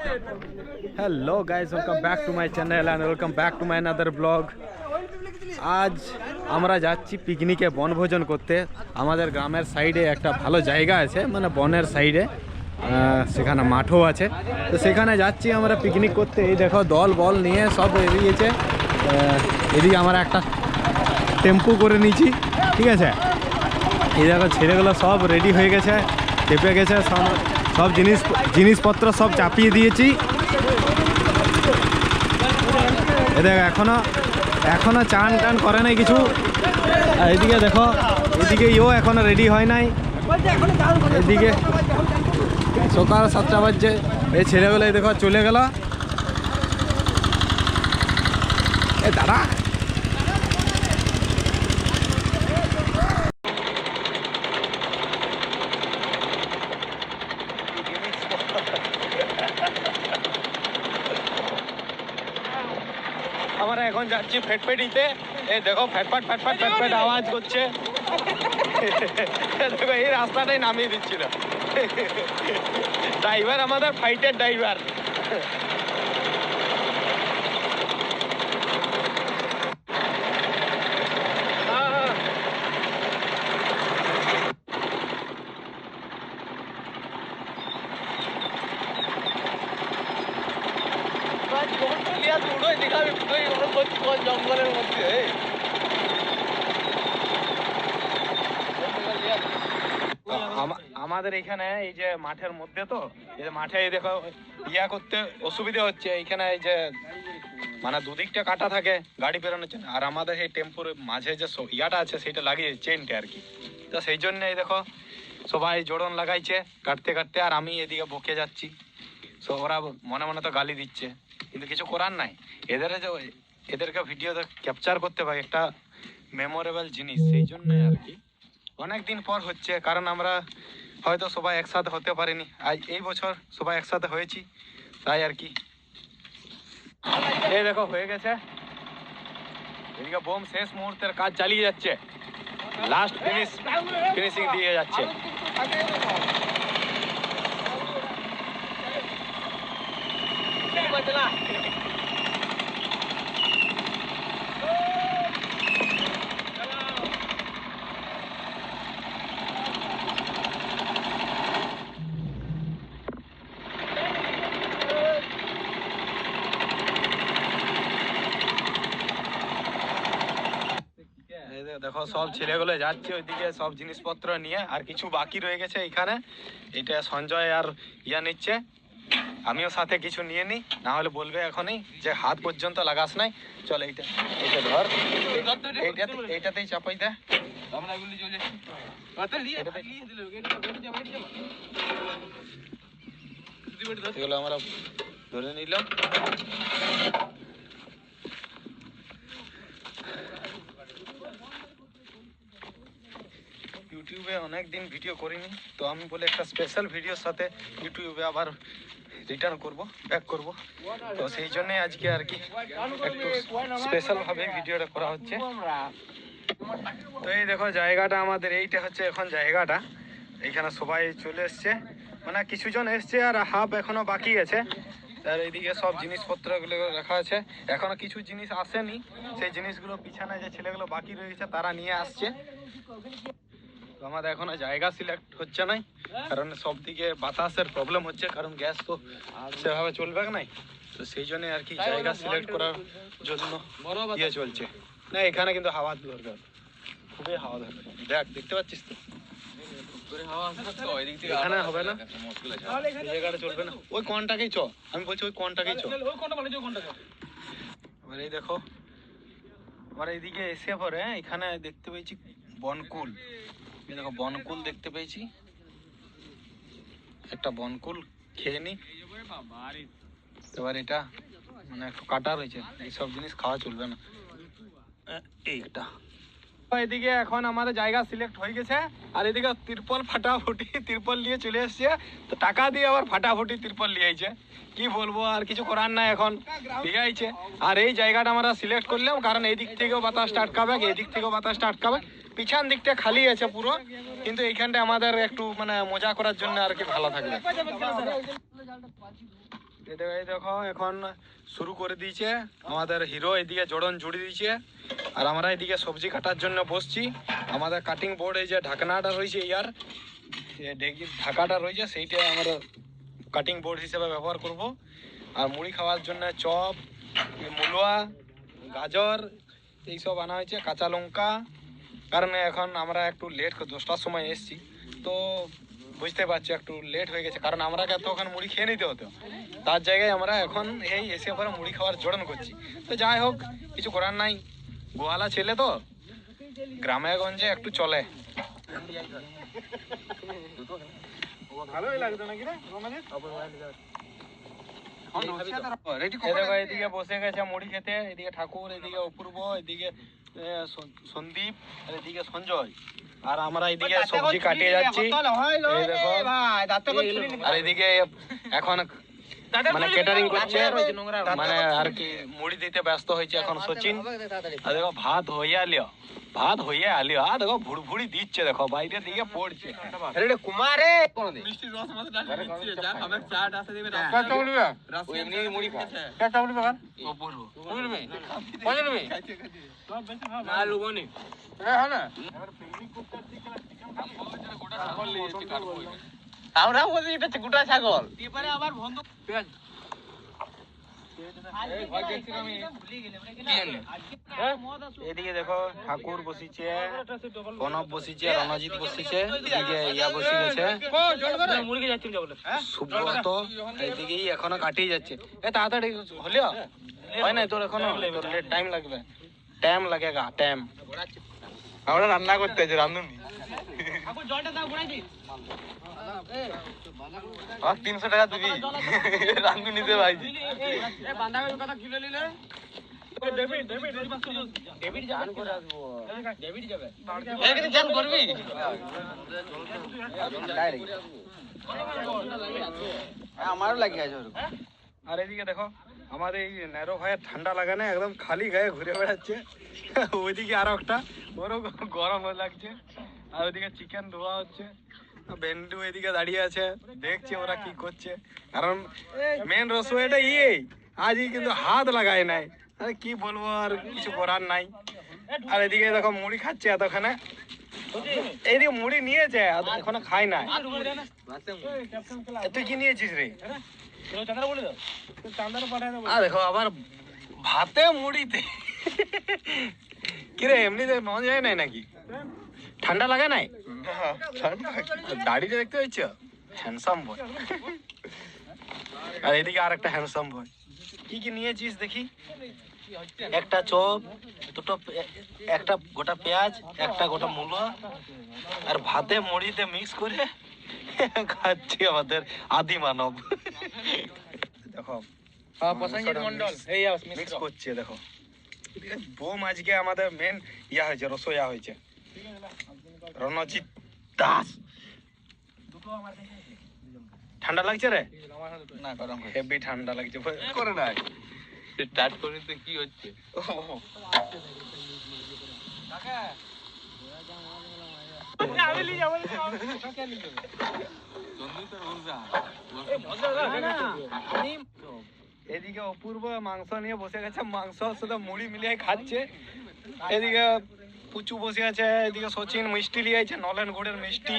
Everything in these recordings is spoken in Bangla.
Hello guys, welcome back to my channel and welcome back to my another blog. आज আমরা যাচ্ছি পিকনিকে বনভোজন করতে। আমাদের গ্রামের সাইডে একটা ভালো জায়গা আছে, মানে বনের সাইডে, সেখানে মাঠও আছে। তো সেখানে যাচ্ছি আমরা পিকনিক করতে। এই দেখো দল বল নিয়ে সব বেরিয়েছে। এদিকে আমরা একটা টেম্পু করে নিয়েছি, ঠিক আছে। এই দেখো ছেলেগুলো সব রেডি হয়ে গেছে, চেপে গেছে, সব জিনিসপত্র সব চাপিয়ে দিয়েছি। এ দেখো এখনো চান টান করে নাই কিছু। এদিকে দেখো, এদিকে এখনো রেডি হয় নাই। এদিকে সকাল 7টা বাজছে। এই ছেলেগুলো দেখো চলে গেল। এ দাঁড়া, আমরা এখন যাচ্ছি ফেটফেটিতে। এই দেখো ফ্যাটফাট ফ্যাটফাট ফ্যাটফাট আওয়াজ করছে। দেখো এই রাস্তাটাই নামিয়ে দিচ্ছিল ড্রাইভার, আমাদের ফাইটের ড্রাইভার। জঙ্গলের মধ্যে আমাদের এখানে এই যে মাঠের মধ্যে, তো এই মাঠে দেখো করতে অসুবিধা হচ্ছে। এইখানে এই যে মানে দুদিকটা কাটা থাকে গাড়ি বেরোনোর জন্য, আর আমাদের এই টেম্পুর মাঝে যে ইয়াটা আছে সেটা লাগিয়ে চেনটা আর কি। তো সেই জন্য এই দেখো সবাই জোড়ন লাগাইছে কাটতে কাটতে, আর আমি এদিকে বকে যাচ্ছি। সো ওরা মনে মনে তো গালি দিচ্ছে, কিন্তু কিছু করার নাই। এদেরকে ভিডিও ক্যাপচার করতে পারি, একটা মেমোরেবল জিনিস, সেই জন্যই আর কি। অনেক দিন পর হচ্ছে, কারণ আমরা হয়তো সবাই একসাথে হতে পারিনি। আজ এই বছর সবাই একসাথে হয়েছি, তাই আর কি। এই দেখো হয়ে গেছে। এদিকে বোম শেষ মুহূর্তের কাজ চালিয়ে যাচ্ছে, লাস্ট ফিনিশিং দিয়ে যাচ্ছে। দেখো সব ছেলেগুলো যাচ্ছে ওইদিকে সব জিনিসপত্র নিয়ে, আর কিছু বাকি রয়ে গেছে এখানে। এটা সঞ্জয় আর নিচ্ছে, আমিও সাথে কিছু নিয়ে নিই, না হলে বলবে এখনই যে হাত পর্যন্ত লাগাস নাই। চল এইটা ধর, এইটাতেই চাপাই দে। এগুলো আমরা ধরে নিলাম। ইউটিউবে অনেক দিন ভিডিও করিনি, তো আমি বলে একটা স্পেশাল ভিডিওর সাথে ইউটিউবে আবার রিটার্ন ব্যাক করব। তো সেই জন্যই আজকে আর কি একটু স্পেশালভাবে ভিডিওটা করা হচ্ছে। তো এই দেখো জায়গাটা আমাদের, এইটা হচ্ছে এখন জায়গাটা। এইখানে সবাই চলে এসছে, মানে কিছুজন এসছে আর হাফ এখনো বাকি আছে। আর এইদিকে সব জিনিসপত্রগুলো রাখা আছে, এখনো কিছু জিনিস আসেনি। সেই জিনিসগুলো পিছনে যে ছেলেগুলো বাকি রয়েছে তারা নিয়ে আসছে। আমাদের এখনো জায়গা সিলেক্ট হচ্ছে নাই, কারণ সব দিকে বাতাসের প্রবলেম হচ্ছে, কারণ গ্যাস তো সেভাবে চলবে নাই। তো সেই জন্য আর কি জায়গা সিলেক্ট করার জন্য চলছে। না এখানে কিন্তু হাওয়া দরকার, খুবই হাওয়া দরকার। দেখতে পাচ্ছিস তো, এখানে হবে না, জায়গাটা চলবে না। ওই কোনটাকেই চ, আমি বলছি ওই কোনটাকেই চ। এবার এই দেখো আমার এইদিকে এসে পরে এখানে দেখতে পেয়েছি বনকুল। দেখো বনকুল দেখতে পেয়েছি, একটা বনকুল খেয়ে নি। এবার এটা মানে একটু কাটা রয়েছে, এইসব জিনিস খাওয়া চলবে না। এইটা এদিকে এখন আমাদের জায়গা সিলেক্ট হয়ে গেছে, আর এদিকে তিরপল নিয়ে চলে এসছে। তো টাকা দিয়ে আবার ফাটাফুটি তিরপল নিয়ে আইছে, কি বলবো, আর কিছু করার নাই, এখন ঠিক আছে। আর এই জায়গাটা আমরা সিলেক্ট করলাম কারণ এই দিক থেকেও বাতাসটা আটকাবে, এই দিক থেকেও বাতাসটা আটকাবে। পিছন দিকটা খালি আছে পুরো, কিন্তু এইখানটা আমাদের একটু মানে মজা করার জন্য আর কি ভালো থাকবে। এই দেখো এখন শুরু করে দিয়েছে আমাদের হিরো, এদিকে জোড়ন জুড়ে দিয়েছে আর আমরা এদিকে সবজি কাটার জন্য বসছি। আমাদের কাটিং বোর্ড এই যে ঢাকনাটা রয়েছে, ইয়ার ঢাকাটা রয়েছে, সেইটা আমরা কাটিং বোর্ড হিসেবে ব্যবহার করব। আর মুড়ি খাওয়ার জন্য চপ, মুলোয়া, গাজর এইসব আনা হয়েছে, কাঁচা লঙ্কা। কারণ এখন আমরা একটু লেট 10টার সময় এসেছি, তো বুঝতে পারছি একটু লেট হয়ে গেছে, কারণ আমরা তো ওখানে মুড়ি খেয়ে নিতে হতো, তার জায়গায় আমরা এখন এই এসে পরে মুড়ি খাওয়ার জোড়ন করছি। তো যাই হোক, কিছু করার নাই, গোয়ালা ছেলে তো, গ্রামে গঞ্জে একটু চলে। ভালোই লাগতো নাকি রে? এদিকে বসে গেছে মুড়ি খেতে, এদিকে ঠাকুর, এদিকে অপূর্ব, এদিকে সন্দীপ, আর এদিকে সঞ্জয়, আর আমরা এদিকে সবজি কাটিয়ে যাচ্ছি। এই দেখো, আর এদিকে এখন মানে ক্যাটারিং করছে, মানে আর কি মুড়ি দিতে ব্যস্ত হয়েছে এখন সচিন। আর দেখো ভাত হইয়া লিও, ভাত হইয়া আলিও, আর দেখো ভুড়ি দিচ্ছে, দেখো বাইরে দিকে পড়ছে। কুমারে মিষ্টি রস মতো দিচ্ছে, যা খাবে চাট আছে দিবে, রাস্তা উঠবে, রাস্তা এমনি মুড়ি খা, কেটা উঠবে কার অপূর্ব উঠবে, কোন উঠবে সব বেশি ভাব না লুবনি এ হ্যাঁ না। এবার পিকনিক করতে চিকেন খাবো, যেটা গোটা ছাগল লিয়েছি কাটবো, আমরা বলি এটা গোটা ছাগল, এবারে আবার বন্ধ পেঁয়াজ এদিকে দেখো ঠাকুর বসিছে, কনক বসিছে, রণজিৎ বসিছে, এদিকে ইয়া বসে গেছে সুব্রত, এদিকে এখনো কাটিয়ে যাচ্ছে। এ তাড়াতাড়ি হলেও হয় না তোর, এখনো টাইম লাগবে, টাইম লাগেগা টাইম। আমরা রান্না করতে আছি, রান্ধুনি 300 টাকা দিবি রান্ধুনিতে ভাই। আমারও লাগে আছে। আর এদিকে দেখো আমাদের এই নেরো ভাইয়ের ঠান্ডা লাগে না, একদম খালি গায়ে ঘুরে বেড়াচ্ছে। ওইদিকে আরো একটা, ওরও গরম লাগছে। আর ওইদিকে চিকেন ধোয়া হচ্ছে, বেন্ডু এদিকে দাঁড়িয়ে আছে, দেখছে ওরা কি করছে। কারণ মেন রসুইটা আজই কিন্তু হাত লাগায় নাই, আরে কি বলবো, আর কিছু করার নাই। আর এদিকে দেখো মুড়ি খাচ্ছে এতখানে, এইদিকে মুড়ি নিয়েছে এখনো খাই নাই। তুই কি নিয়েছিস রে? দেখো আবার ভাতে মুড়িতে কিরে, এমনিতে মজা যায় নাই নাকি? ঠান্ডা লাগে নাই? দাড়িটা দেখতে পাচ্ছ, হ্যান্ডসাম বয়। আর এদিকে আর একটা হ্যান্ডসাম বয়। কি কি নিয়েছিস দেখি? একটা চপ, দুটো, একটা গোটা পেঁয়াজ, একটা গোটা মূলো, আর ভাতে মুড়িতে মিক্স করে খাচ্ছি আমাদের আদি মানব। দেখো মন্ডল মিক্স করছে, দেখো বোম আজকে আমাদের মেন ইয়া হয়েছে, রসোয়া হয়েছে, রণজিৎ দাস। ঠান্ডা লাগছে রে? না গরম, হেভি ঠান্ডা লাগছে। করে না স্টার্ট করে তো কি হচ্ছে? এদিকে অপূর্ব মাংস নিয়ে বসে গেছে, মাংস শুধু মুড়ি মিলিয়ে খাচ্ছে। এদিকে পুচু বসে আছে, এদিকে সচিন মিষ্টি নিয়ে আছে, নলেন গুড়ের মিষ্টি।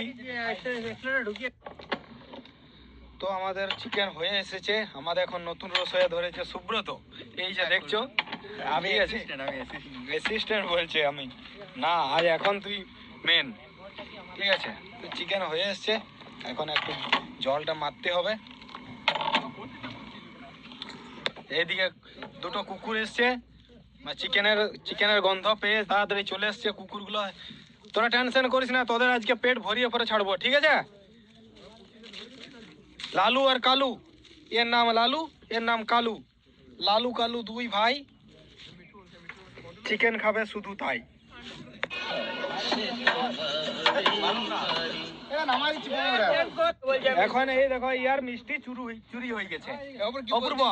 তো আমাদের চিকেন হয়ে এসেছে, আমাদের এখন নতুন রসোয়া ধরেছে সুব্রত, এই যে দেখছো। আমি অ্যাসিস্ট্যান্ট বলছে আমি না, আজ এখন তুই মেন, ঠিক আছে? তো চিকেন হয়ে এসছে, এখন একটু জলটা মারতে হবে। এইদিকে দুটো কুকুর এসছে, চিকেনের গন্ধ পেয়ে তাড়াতাড়ি চলে এসছে কুকুরগুলো। তোরা টেনশন করিস না, তোদের আজকে পেট ভরিয়ে পরে ছাড়বো, ঠিক আছে? লালু আর কালু, এর নাম লালু, এর নাম কালু। লালু কালু দুই ভাই, চিকেন খাবে শুধু তাই। এখন এই দেখো ইয়ার মিষ্টি চুরি হয়ে গেছে। অপূর্ব,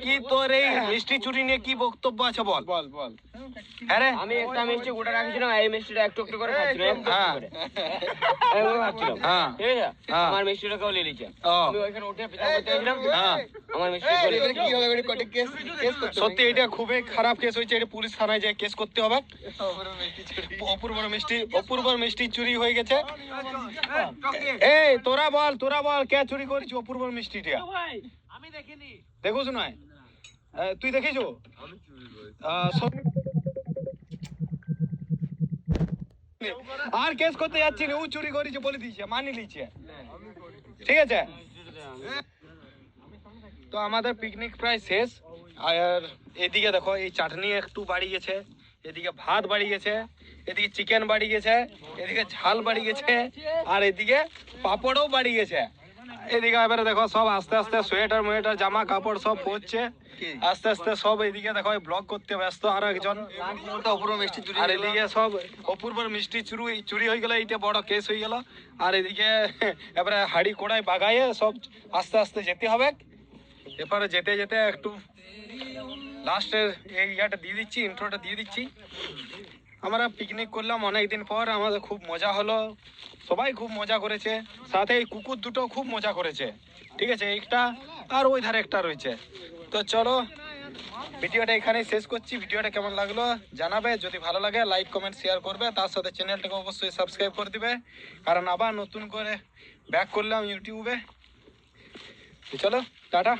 কি তোর এই মিষ্টি চুরি নিয়ে কি বক্তব্য আছে বল? বল বল। হ্যাঁ রে আমি একটা মিষ্টি গোটা রাখছিলাম, এই মিষ্টিটা একটু একটু করে খাচ্ছিলাম, হ্যাঁ এইভাবে খাচ্ছিলাম, হ্যাঁ ঠিক আছে? হ্যাঁ। আমার মিষ্টিটা কেউ নিয়ে নিচ্ছে, ও আমি ওইখানে উঠে পিছন করতে গেছিলাম, হ্যাঁ আমার মিষ্টি কেউ নিয়ে নিচ্ছে। কি হবে এবারে কোর্টে কেস করতে সত্যি এটা খুবই খারাপ কেস হয়েছে, এটা পুলিশ থানায় যে কেস করতে হবে। অপূর্বর মিষ্টি চুরি হয়ে গেছে। এই তোরা বল কে চুরি করেছি অপূর্বর মিষ্টিটা? আমি দেখিনি। দেখোস নয় তুই দেখিস? আর কেস করতে যাচ্ছি না, ও চুরি করেছে বলে দিয়েছে, মানি লিছে, ঠিক আছে? তো আমাদের পিকনিক প্রায় শেষ। আর এদিকে দেখো এই চাটনি একটু বাড়ি গেছে, এদিকে ভাত বাড়ি গেছে, এদিকে চিকেন বাড়ি গেছে, এদিকে ঝাল বাড়ি গেছে, আর এদিকে পাপড়ও বাড়ি গেছে। এদিকে এবারে দেখো সব আস্তে আস্তে সোয়েটার জামা কাপড় সব পরছে আস্তে আস্তে সব। এদিকে দেখো ব্লগ করতে ব্যস্ত আরো একজন। অপূর্ব মিষ্টি চুরি আর এদিকে সব অপূর্বর মিষ্টি চুরি হয়ে গেল, এইটা বড় কেস হয়ে গেল। আর এদিকে এবারে হাড়ি কোড়ায় বাগায়ে সব আস্তে আস্তে যেতে হবে। এরপরে যেতে যেতে একটু লাস্টের এই ইয়াটা দিয়ে দিচ্ছি, ইন্ট্রোটা দিয়ে দিচ্ছি। আমরা পিকনিক করলাম অনেকদিন পর, আমাদের খুব মজা হলো, সবাই খুব মজা করেছে, সাথে এই কুকুর দুটো খুব মজা করেছে, ঠিক আছে? একটা আর ওই ধারে একটা রয়েছে। তো চলো ভিডিওটা এখানেই শেষ করছি। ভিডিওটা কেমন লাগলো জানাবে, যদি ভালো লাগে লাইক কমেন্ট শেয়ার করবে, তার সাথে চ্যানেলটাকে অবশ্যই সাবস্ক্রাইব করে দিবে, কারণ আবার নতুন করে ব্যাক করলাম ইউটিউবে। চলো টাটা।